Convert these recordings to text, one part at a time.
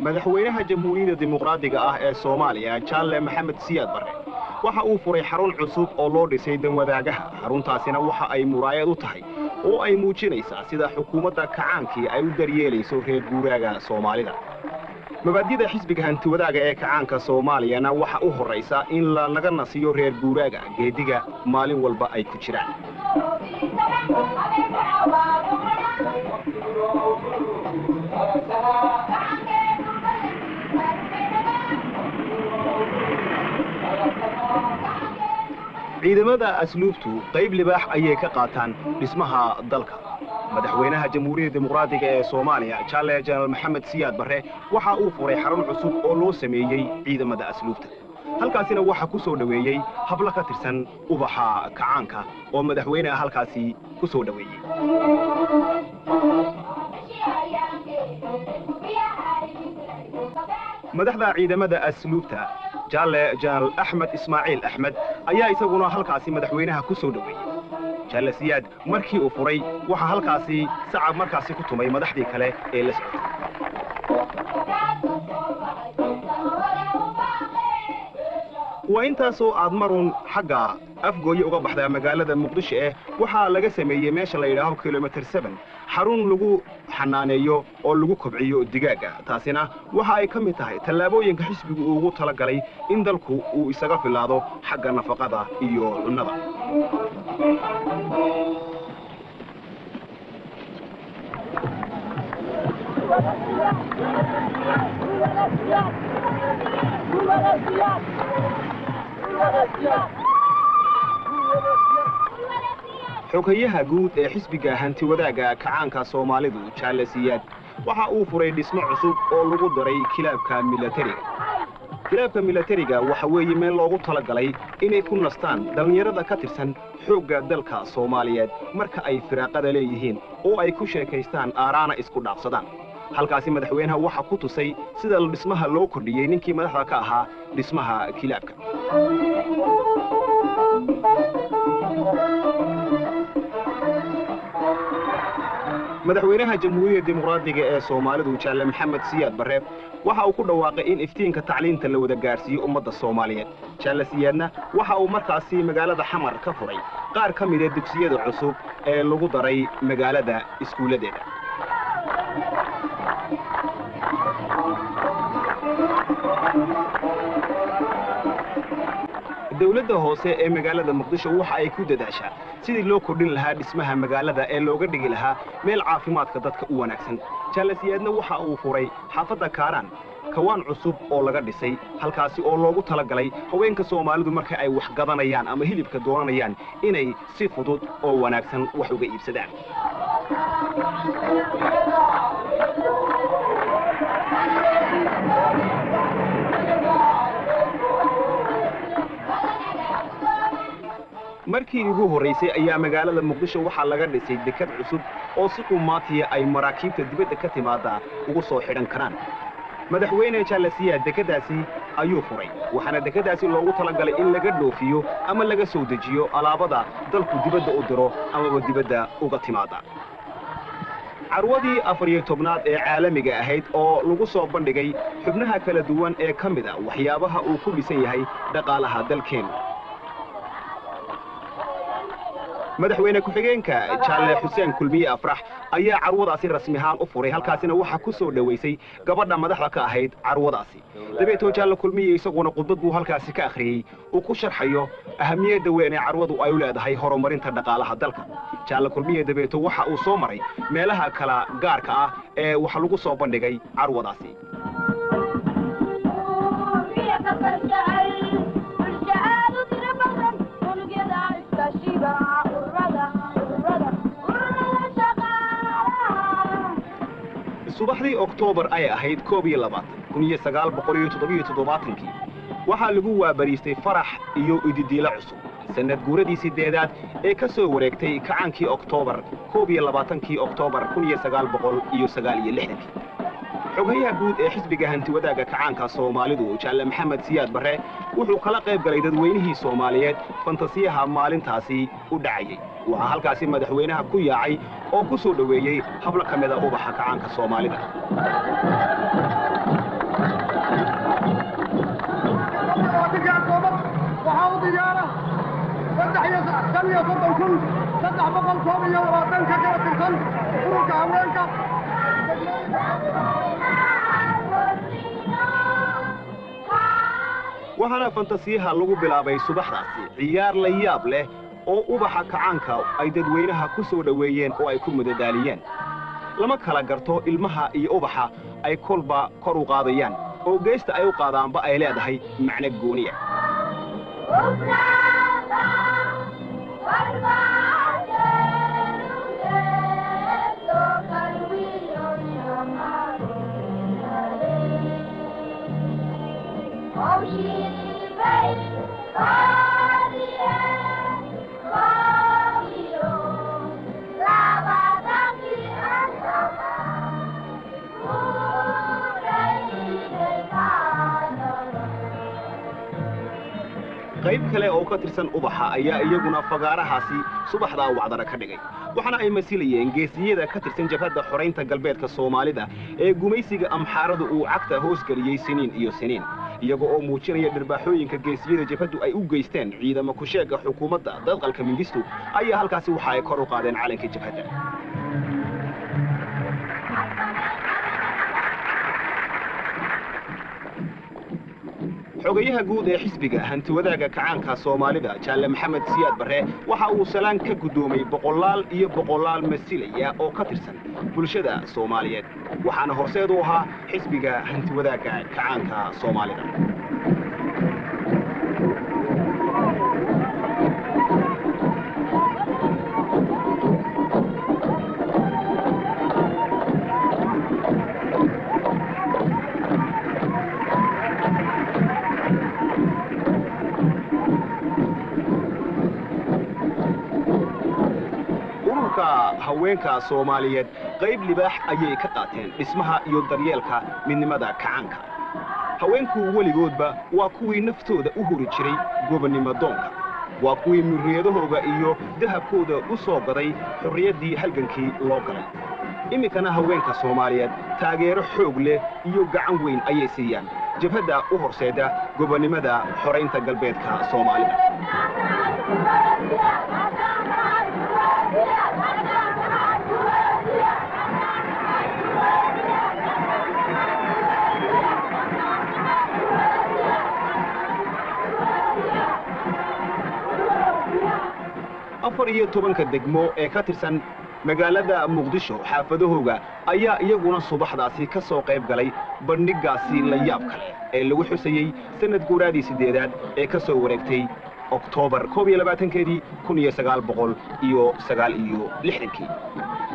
madaxweynaha jamhuuriyadda dimuqraadiga ah ee Soomaaliya Jaalle Maxamed Siyaad Barre waxa uu furay xarun cusub oo loo dhisay danwadaagaha xaruntaasina waxa ay muraayad u tahay oo ay muujinaysaa sida xukuumadda kacaankii ay u daryeelayso reer guuraaga Soomaalida mabaadi'da xisbiga hantiwadaaga ee kacaanka Soomaaliyana waxa u horeysa in laga nasiyo reer guuraaga geediga maalin walba ay ku jiraan ciidamada asluubtu qayb libaax ayay ka qaataan dhismaha dalka madaxweynaha jamhuuriyadda dimuqraadiga ee Soomaaliya Jaalle Jenaraal Maxamed Siyaad Barre waxa uu furay xarun cusub oo loo sameeyay ciidamada asluubta halkaasina waxa ku soo dhaweeyay habla ka tirsan ubaxa kacaanka oo madaxweynaha halkaasi ku soo dhaweeyay madaxda ciidamada asluubta Jaalle Jenaraal Axmed Ismaaciil Axmed ayaa isaguna halkaasi madaxweynaha ku soo dhaweeyay Jaalle Siyaad markii uu furay waxa halkaasi sacab markaasi ku tumay madaxdii kale ee la socotay وإنتاسو أدمرون حقا أفقوي أقبحدا مقالة مقدشة وحا لغا سمية ماشا ليلاه كيلومتر 7 حرون لغو حنانيو أو لغو كبعيو الدقاقة تاسينا وحا أي كمي تاهي تلابو ينك حسبي أوغو طلقالي إن دالكو وإساقف اللادو حقا نفقادا إيو النظر xogayaha guud ee xisbiga hanti wadaaga kacaanka Soomaalidu Jaalle Siyaad waxa uu furay dhismo cusub oo lagu daray kilaabka militariga waxa weeye meel loogu talagalay inay ku nastaan dhalinyarada ka tirsan xoogga dalka Soomaaliyeed marka ay firaaqada leeyihiin oo ay ku sheekaystaan aaraana isku dhaafsadaan halkaasi madaxweynaha waxa ku tusay sida dhismaha loo kordhiyay ninkii madaxda ka ahaa dhismaha kilaabka madaxweynaha jamhuuriyadda dimuqraadiga ee Soomaalidu Jaalle Maxamed Siyaad Barre waxa uu ku dhawaaqay in iftiinka tacliinta la wada gaarsiiyo ummadda Soomaaliyeed Jaalle Siyaadna waxa uu markaasi magaalada Xamar ka furay qaar ka mid ah dugsiyada cusub ee lagu daray magaalada iskuuladeeda dawladda hoose ee magaalada Muqdisho waxa ay ku dadaashaa sidii loo kordhin lahaa dhismaha magaalada ee looga dhigi lahaa meel caafimaadka dadka u wanaagsan Jaalle Siyaadna waxa uu furay xaafadda Kaaraan kawaan cusub oo laga dhisay halkaasi oo loogu talagalay haweenka Soomaalidu marka ay wax gadanayaan ama hilibka doonayaan inay si fudud oo wanaagsan wax uga iibsadaan markii ugu horeysay ayaa magaalada Muqdisho waxa laga dhisay dekad cusub oo si qumaatiya ay maraakiibta dibadda ka timaada ugu soo xidhan karaan madaxweyne Jaalle Siyaad dekadaasi ayuu furay waxaana dekadaasi loogu talagalay in laga dhoofiyo ama laga soo dejiyo alaabada dalku dibadda u diro ama dibadda uga timaada carwadii 14aad ee caalamiga ahayd oo lagu soo bandhigay xubnaha kala duwan ee ka mid ah waxyaabaha uu ku dhisan yahay dhaqaalaha dalkeena madaxweyne ku-xigeenka Jaalle Xuseen Kulmiye Afrax ayaa carwadaasi rasmi ahaan u furay halkaasina waxa ku soo dhaweysay gabadha madaxda ka ahayd carwadaasi dabeetoo Jaalle Kulmiye isaguna khudbad buu halkaasi ka akhriyay uu ku sharxayo ahamiyadda weyn ee carwadu ay u leedahay horumarinta dhaqaalaha dalka Jaalle Kulmiye dabeetoo waxa uu soo maray meelaha kala gaarka ah ee wax lagu soo bandhigay carwadaasi subaxdii Oktoobar ay ahayd 1977 waxaa lagu waabariistay farax iyo ididiila cusub sanad guuradii 8aad ee ka soo wareegtay kacaankii Oktoobar 22 Oktoobar 1969 xogayaha guud ee xisbiga hantiwadaaga kacaanka Soomaalidu Jaalle Maxamed Siyaad Barre wuxuu kala qayb galay dadweynihii Soomaaliyeed fantasiyaha maalintaasi u dhacayay waxa halkaasi madaxweynaha ku yaacay oo ku soo dhaweeyay habla kamida ubaxa kacaanka Soomaalida waxaana fantasiyaha lagu bilaabay subaxdaasi ciyaar la yaab leh oo ubaxa kacaanka ay dadweynaha ku soo dhaweeyeen oo ay ku madadaaliyeen lama kala garto ilmaha iyo ubaxa ay kolba kor u qaadayaan oo geesta ay u qaadaanba ay leedahay macno gooniya qayb kale oo ka tirsan ubaxa ayaa iyaguna fagaarahaasi subaxda wacdara ka dhigay waxaana ay masilayeen geesiyada ka tirsan jabhadda xoreynta galbeedka Soomaalida ee gumaysiga amxaaradu uu cagta hoos galiyay siniin iyo siniin iyaga oo muujinaya dhirbaaxooyinka geesiyada jabhaddu ay u geysteen ciidamo ku sheega xukuumadda dadqalka Mingistu ayaa halkaasi waxa ay kor u qaadeen calanka jabhadda xogayaha guud ee xisbiga hantiwadaaga kacaanka Soomaalida Jaalle Maxamed Siyaad Barre waxa uu salaan ka gudoomay boqolaal masilaya oo ka tirsan bulshada Soomaaliyeed waxaana horseed u ahaa xisbiga hantiwadaaga kacaanka Soomaalida haweenka Soomaaliyeed qayb libaax ayay ka qaateen dhismaha iyo daryeelka midnimada kacaanka haweenku weligoodba waa kuwii naftooda u huri jiray gobonnimo doonka waa kuwii muriyadahooda iyo dahabkooda u soo gaday xorriyaddii halgankii loo galay iminkana haweenka Soomaaliyeed taageero xoog leh iyo gacan weyn ayay siiyaan jabhadda u horseeda gobonnimada xoreynta galbeedka Soomaalida afar iyo tobanka degmo ee ka tirsan magaalada Muqdisho xaafadahooga ayaa iyaguna subaxdaasi ka soo qayb galay bandhigaasi la yaab kale ee lagu xusayay sanad guuradii 8aad ee ka soo wareegtay Oktoobar 22 1969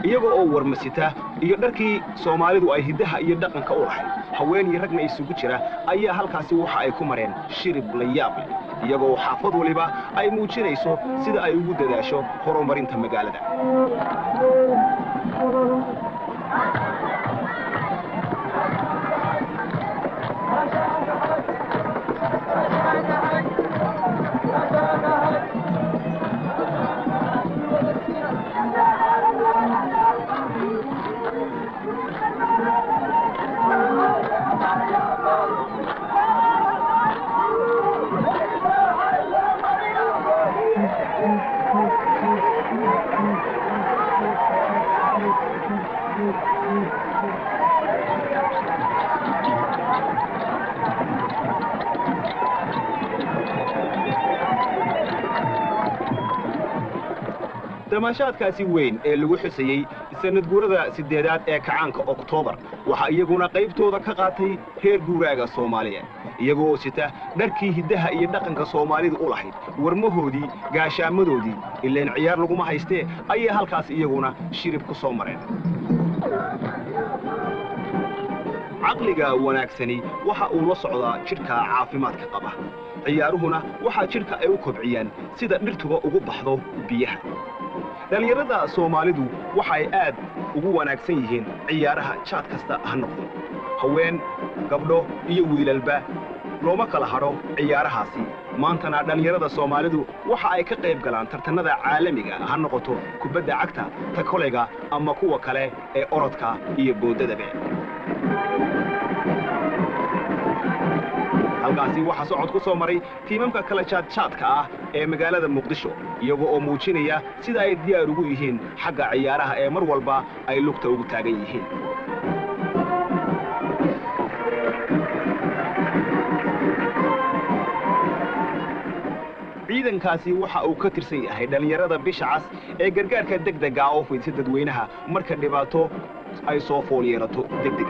iyaga oo warmasita iyo dharkii Soomaalidu ay hidaha iyo dhaqanka u lahayd haween iyo ragna isugu jira ayaa halkaasi waxa ay ku mareen shirib la yaab leh iyaga oo xaafad waliba ay muujinayso sida ay ugu dadaasho horumarinta magaalada damaashaadkaasi weyn ee lagu xusayey sanad guurada 8aad ee kacaanka Oktoobar waxa iyaguna qaybtooda ka qaatay heer guuraaga Soomaaliyeed iyagoo sita dharkii hidaha iyo dhaqanka Soomaalidu u lahayd warmahoodii gaashaamadoodii ileen ciyaar lagu ma haystee ayay halkaas iyaguna shirib ku soo mareen caqliga wanaagsani waxa uu la socdaa jidhka caafimaadka qaba ciyaaruhuna waxa jidhka ay u kobciyaan sida dhirtuba ugu baxdo biyaha dhalinyarada Soomaalidu waxay aad ugu wanaagsan yihiin ciyaaraha jaad kasta ha noqdo haween gabdho iyo wiilalba looma kala haro ciyaarahaasi maantana dhalinyarada Soomaalidu waxa ay ka qayb galaan tartanada caalamiga ha noqoto kubadda cagta ta kolayga ama kuwa kale ee orodka iyo boodadaba halkaasi waxa socod ku soo maray tiimamka kala jaadka ah ee magaalada Muqdisho iyagoo oo muujinaya sida ay diyaar ugu yihiin xagga ciyaaraha ee mar walba ay lugta ugu taagan yihiin ciidankaasi waxa uu ka tirsan yahay dhalinyarada bisha cas ee gargaarka degdega ah oo fidisa dadweynaha marka dhibaato ay soo fool yeelato degdeg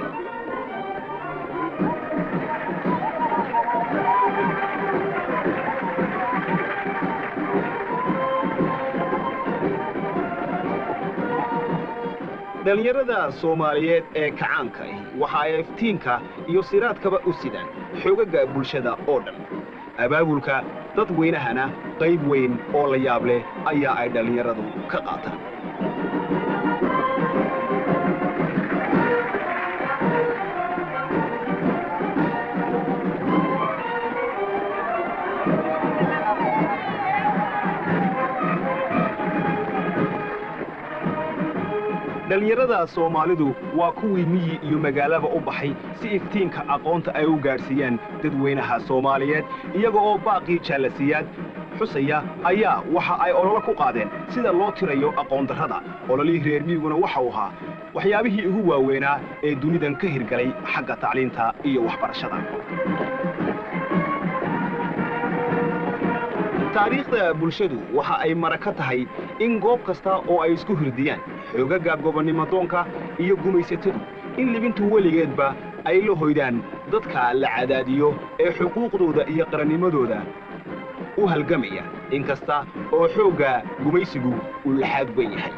dhalinyarada Soomaaliyeed ee kacaanka waxa ay iftiinka iyo siraadkaba u sidaan xogaga bulshada oo dhan abaabulka dadweynahana qayb weyn oo la yaab leh ayaa ay dhalinyaradu ka qaataan dhalinyarada Soomaalidu waa kuwii miyi iyo magaalaba u baxay si iftiinka aqoonta ay u gaarsiiyaan dadweynaha Soomaaliyeed iyaga oo baaqi jaalasiyaad xusaya ayaa waxa ay olole ku qaadeen sida loo tirayo aqoon darrada ololihii reer miyiguna waxa uu ahaa waxyaabihii ugu waaweynaa ee dunidan ka hirgalay xagga tacliinta iyo waxbarashada taariikhda bulshadu waxa ay maraka tahay in goob kasta oo ay isku hirdiyaan xogaga gobonnimadoonka iyo gumaysatadu in libintu weligeedba ay la hoydaan dadka la cadaadiyo ee xuquuqdooda iyo qarannimadooda u halgamaya inkasta oo xoogga gumaysigu uu laxaad weyn yahay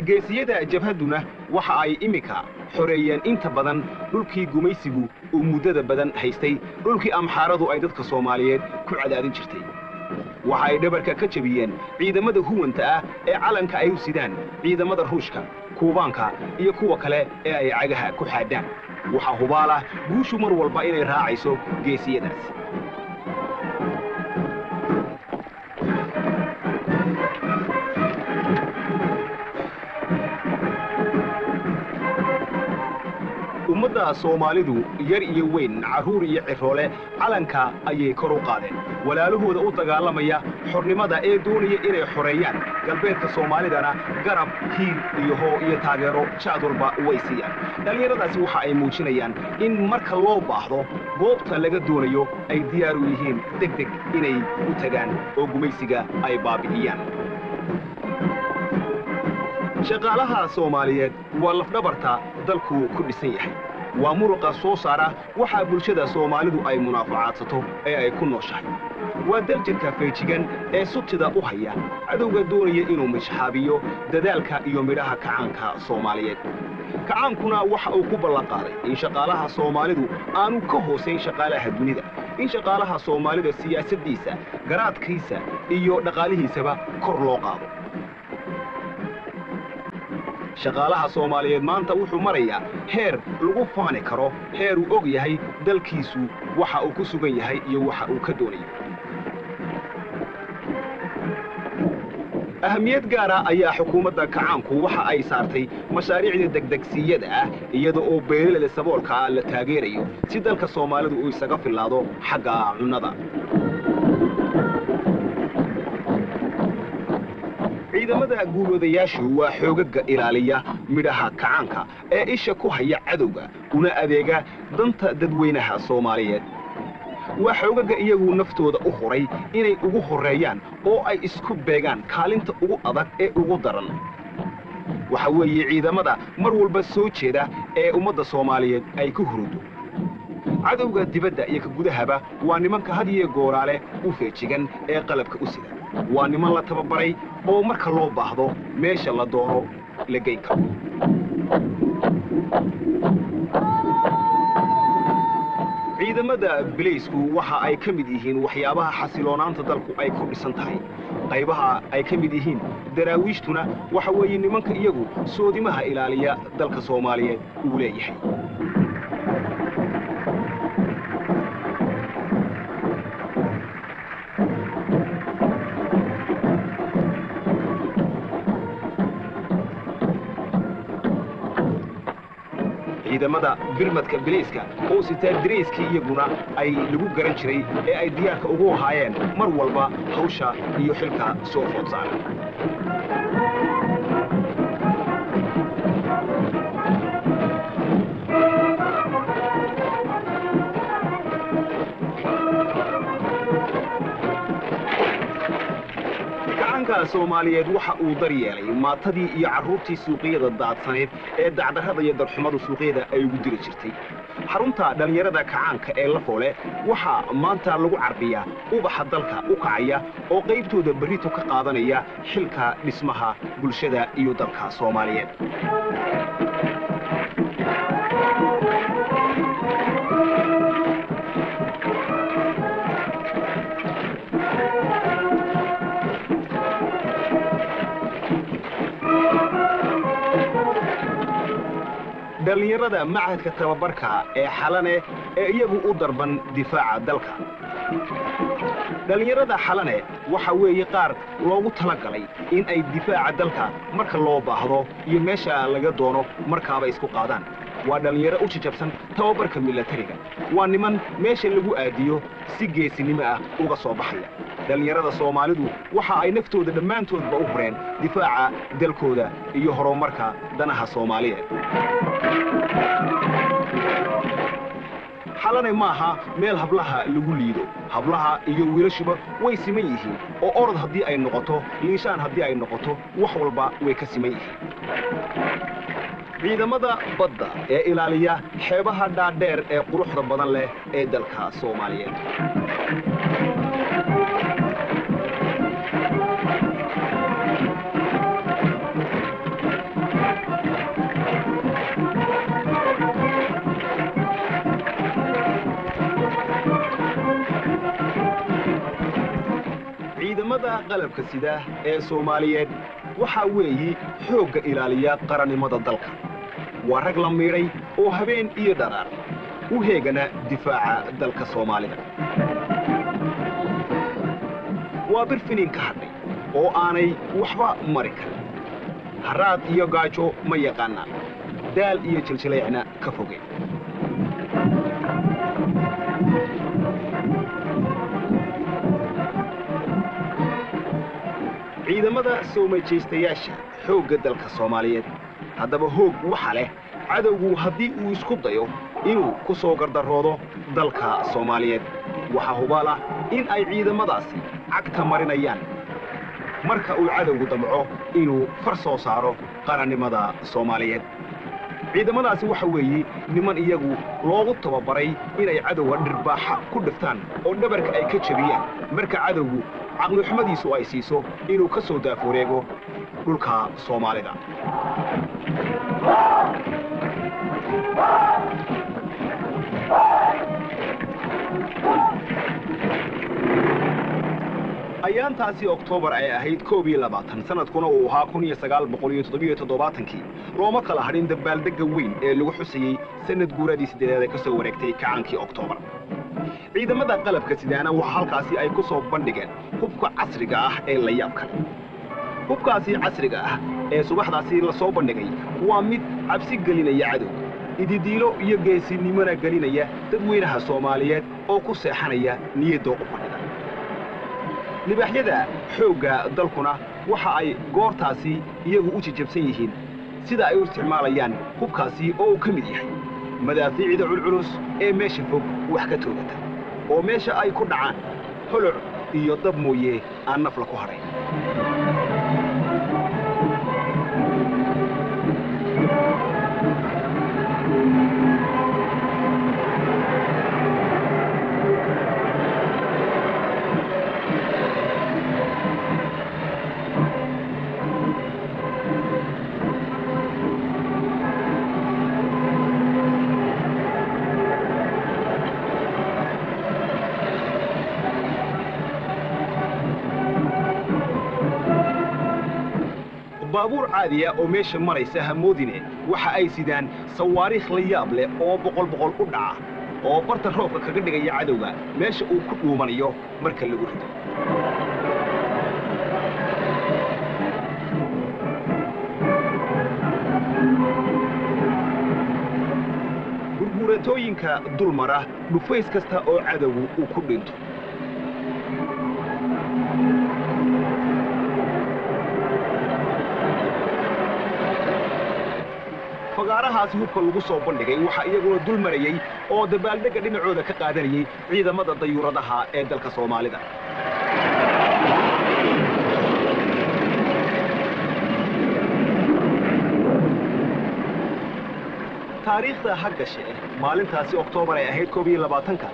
geesiyada jabhaduna waxa ay imika xoreeyeen inta badan dhulkii gumaysigu uu muddada badan haystay dhulkii amxaaradu ay dadka Soomaaliyeed ku cadaadin jirtay waxa ay dhabarka ka jabiyeen ciidamada huwanta ah ee calanka ay u sidaan ciidamada Ruushka Kuubaanka iyo kuwa kale ee ay cagaha ku xaadaan waxa hubaala guushu mar walba inay raacayso geesiyadaas ummadda Soomaalidu yar iyo weyn caruur iyo ciroole calanka ayay kor u qaadeen walaalahooda u dagaalamaya xornimada ee doonaya inay xoreeyaan galbeedka Soomaalidana garab hiil iyo hoo iyo taageero jaad walba way siiyaan dhalinyaradaasi waxa ay muujinayaan in marka loo baahdo goobta laga doonayo ay diyaar u yihiin degdeg inay u tagaan oo gumaysiga ay baabi'iyaan shaqaalaha Soomaaliyeed waa lafdhabarta dalku ku dhisan yahay waa muruqa soo saara waxa bulshada Soomaalidu ay munaafacaadsato ee ay ku nooshahay waa daljirka feejigan ee sutida u haya cadowga doonaya inuu mashxaabiyo dadaalka iyo midhaha kacaanka Soomaaliyeed kacaankuna waxa uu ku ballan qaaday in shaqaalaha Soomaalidu aanu ka hooseyn shaqaalaha dunida in shaqaalaha Soomaalida siyaasaddiisa garaadkiisa iyo dhaqaalihiisaba kor loo qaado shaqaalaha Soomaaliyeed maanta wuxuu marayaa heer lagu faani karo heer uu og yahay dalkiisu waxa uu ku sugan yahay iyo waxa uu ka doonayo ahamiyad gaar ah ayaa xukuumadda kacaanku waxa ay saartay mashaariicda degdegsiyada ah iyada oo beeraleyda saboolka la taageerayo si dalka Soomaalidu uu isaga filaado xagga cunnada ciidamada guulwadayaashu waa xoogaga ilaaliya midhaha kacaanka ee isha ku haya cadowga una adeega danta dadweynaha Soomaaliyeed waa xoogaga iyagu naftooda u horay inay ugu horeeyaan oo ay isku beegaan kaalinta ugu adag ee ugu daran waxa weeye ciidamada mar walba soo jeeda ee ummadda Soomaaliyeed ay ku hurudo cadowga dibadda iyo ka gudahaba waa nimanka had iyo gooraale u feejigan ee qalabka u sida waa niman la tababaray oo marka loo baahdo meesha la doono la geyn karo ciidamada bileysku waxa ay ka mid yihiin waxyaabaha xasiloonaanta dalku ay ku dhisan tahay qaybaha ay ka mid yihiin daraawiishtuna waxa weeye nimanka iyagu soodimaha ilaaliya dalka Soomaaliyeed uu leeyahay ciidamada birmadka bileyska oo sitaa direyskii iyaguna ay lagu garan jiray ee ay diyaarka ugu ahaayeen mar walba hawsha iyo xilka soo food saaran Soomaaliyeed waxa uu daryeelay maatadii iyo carruurtii suuqyada daadsaneed ee dacdarrada iyo darxumadu suuqyada ay ugu diri jirtay xarunta dhalinyarada kacaanka ee la foole waxa maanta lagu carbiyaa ubaxa dalka u kacaya oo qaybtooda barito ka qaadanaya xilka dhismaha bulshada iyo dalka Soomaaliyeed dhalinyarada macadka tababarka ee xalane ee iyagu u darban difaaca dalka dhalinyarada xalane waxa weeye qaar loogu talagalay in ay difaaca dalka marka loo baahdo iyo meesha laga doono markaaba isku qaadaan waa dhalinyaro u jajabsan tababarka militariga waa niman meesha lagu aadiyo si geesinimo ah uga soo baxaya dhalinyarada Soomaalidu waxa ay naftooda dhammaantoodba u horeen difaaca dalkooda iyo horumarka danaha Soomaaliyeed xalane maaha meel hablaha lagu liido hablaha iyo wiilashuba way siman yihiin oo orod haddii ay noqoto liishaan haddii ay noqoto wax walba way ka siman yihiin ciidamada badda ee ilaaliya xeebaha dhaadheer ee quruxda badan leh ee dalka Soomaaliyeed ciidamada qalabka sida ee Soomaaliyeed waxa weeye xoogga ilaaliya qarannimada dalka waa rag la miiray oo habeen iyo dharaar u heegana difaaca dalka Soomaalida waa birfinin ka hadhay oo aanay waxba mari karin haraad iyo gaajo ma yaqaanaan daal iyo jiljileecna ka fogeen ciidamada soo majeystayaasha xoogga dalka Soomaaliyeed haddaba hoog waxa leh cadowgu haddii uu isku dayo inuu ku soo gardaroodo dalka Soomaaliyeed waxa hubaal ah in ay ciidamadaasi cagta marinayaan marka uu cadowgu damco inuu far soo saaro qarannimada Soomaaliyeed ciidamadaasi waxa weeye niman iyagu loogu tababaray inay cadowga dhirbaaxa ku dhiftaan oo dhabarka ay ka jabiyaan marka cadowgu caqli xumadiisu ay siiso inuu ka soo daafureego dhulka Soomaalida ayaantaasi Oktoobar ay ahayd 22 sanadkuna uu ahaa 1977 looma kala hadhin dabaaldegga weyn ee lagu xusayay sanad guuradii 8 ee ka soo wareegtay kacaankii Oktoobar ciidamada qalabka sidaana waxa halkaasi ay ku soo bandhigeen hubka casriga ah ee la yaab kale hubkaasi casriga ah ee subaxdaasi la soo bandhigay waa mid cabsi gelinaya cadowga ididiilo iyo geesinimona gelinaya dadweynaha Soomaaliyeed oo ku seexanaya niyadda u fadhida libaaxyada xoogga dalkuna waxa ay goortaasi iyagu u jajabsan yihiin sida ay u isticmaalayaan hubkaasi oo uu ka mid yahay madaafiicda culculus ee meesha fog wax ka toogata oo meesha ay ku dhacaan holoc iyo dab mooye aan nafla ku hadhayn baabuur caadi ah oo meesha maraysa hamoodine waxa ay sidaan sawaariikh la yaab leh oo boqol u dhaca oo barta roobka kaga dhigaya cadowga meesha uu ku dhuumanayo marka lagu rido gurguuratooyinka dulmara dhufays kasta oo cadowgu uu ku dhinto fagaarahaasi hubka lagu soo bandhigay waxa iyaguna dul marayay oo dabaaldegga dhinacooda ka qaadanayay ciidamada dayuuradaha ee dalka Soomaalida taariikhda haggashe maalintaasi Oktoobar ay ahayd 22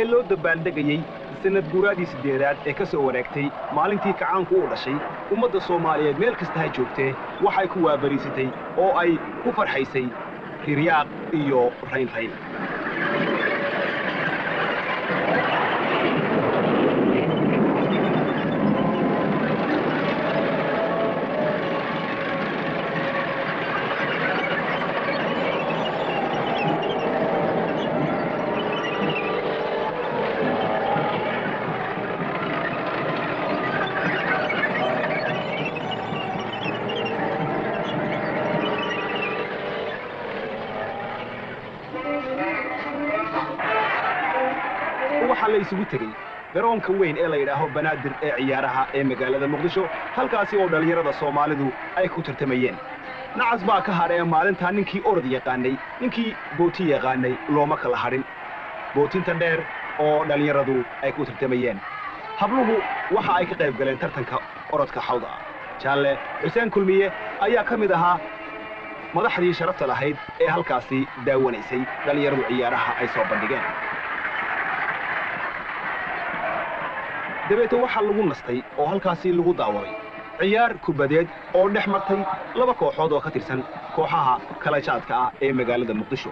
ee loo dabaaldegayay sanad guuraadii 8aad ee ka soo wareegtay maalintii kacaanku u dhashay ummadda Soomaaliyeed meel kasta ay joogtay waxay ku waabariisatay oo ay ku farxaysay hiryaaq iyo rayn waxa la isugu tagay garoonka weyn ee la yiraahdo Banaadir ee ciyaaraha ee magaalada Muqdisho halkaasi oo dhalinyarada Soomaalidu ay ku tartamayeen nacas baa ka haray maalinta ninkii orod yaqaanay ninkii booti yaqaanay looma kala harin bootinta dheer oo dhalinyaradu ay ku tartamayeen habluhu waxa ay ka qayb galeen tartanka orodka xawda Jaalle Xuseen Kulmiye ayaa ka mid ahaa madaxdii sharafta lahayd ee halkaasi daawanaysay dhalinyaradu ciyaaraha ay soo bandhigeen dabeeto waxa lagu nastay oo halkaasi lagu daawaday ciyaar kubadeed oo dhex martay laba kooxood oo ka tirsan kooxaha kala jaadka ah ee magaalada Muqdisho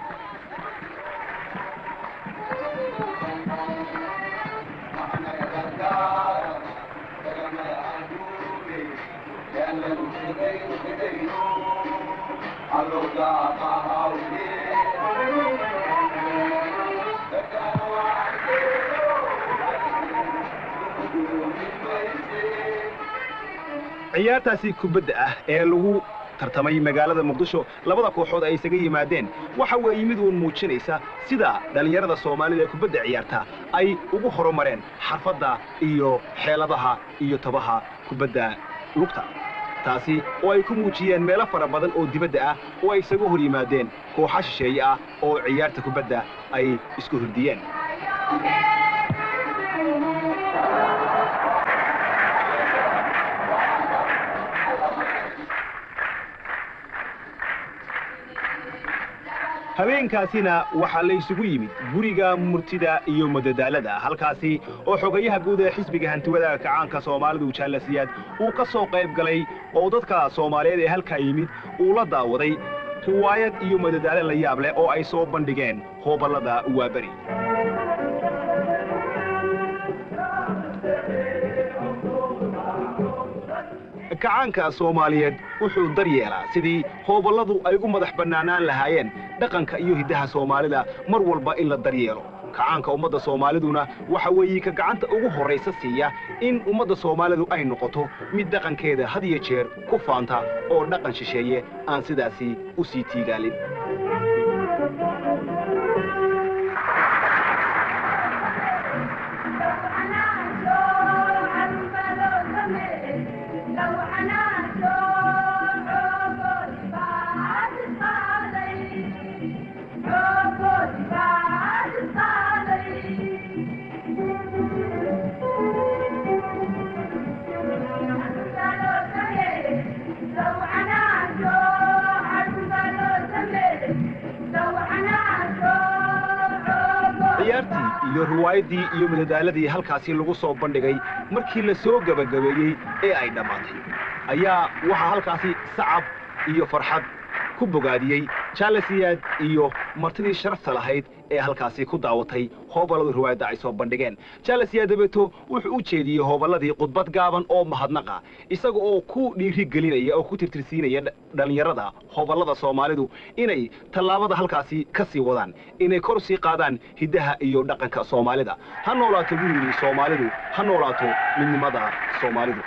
ciyaartaasi kubadda ah ee lagu tartamay magaalada Muqdisho labada kooxood ay isaga yimaadeen waxa weey mid uu muujinaysa sida dhalinyarada Soomaalida ee kubadda ciyaarta ay ugu horumareen xirfadda iyo xeeladaha iyo tabaha kubadda lugta taasi oo ay ku muujiyeen meelo fara badan oo dibadda ah oo ay isaga hor yimaadeen kooxo shisheeye ah oo ciyaarta kubadda ay isku hurdiyeen habeenkaasina waxa la isugu yimid guriga murtida iyo madadaalada halkaasi oo xogayaha guud ee xisbiga hantiwada kacaanka Soomaalidu Jaalle Siyaad uu ka soo qayb galay oo dadka Soomaaliyeed ee halka yimid uu la daawaday riwaayad iyo madadaalo la yaab leh oo ay soo bandhigeen hoobalada Waabari kacaanka Soomaaliyeed wuxuu daryeelaa sidii hoobaladu ay ugu madax banaanaan lahaayeen dhaqanka iyo hidaha Soomaalida mar walba in la daryeelo kacaanka ummadda Soomaaliduna waxa weeye ka gacanta ugu horeysa siiya in ummadda Soomaalidu ay noqoto mid dhaqankeeda had iyo jeer ku faanta oo dhaqan shisheeye aan sidaasi u sii tiigaalin لو أنا iyo riwaayadii iyo madadaaladii halkaasi lagu soo bandhigay markii la soo gabagabeeyey ee ay dhammaatay ayaa waxaa halkaasi sacab iyo farxad ku bogaadiyey Charles Siyaad iyo martidii sharafta lahayd ee halkaasi ku daawatay hoobalada riwaayadda ay soo bandhigeen. Charles Siyaad dabeeto wuxuu u jeediyey hoobaladii khudbad gaaban oo mahadnaqa isaga oo ku dhiiri gelinaya oo ku tirtirsiinaya dhalinyarada hoobalada Soomaalidu inay tallaabada halkaasi ka sii wadaan inay kor sii qaadaan hidaha iyo dhaqanka Soomaalida ha noolaato wiilii Soomaalidu ha noolaato midnimada Soomaalidu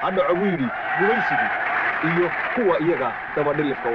hadda ugu yiri gumaysiga iyo kuwa iyaga daba dhilifka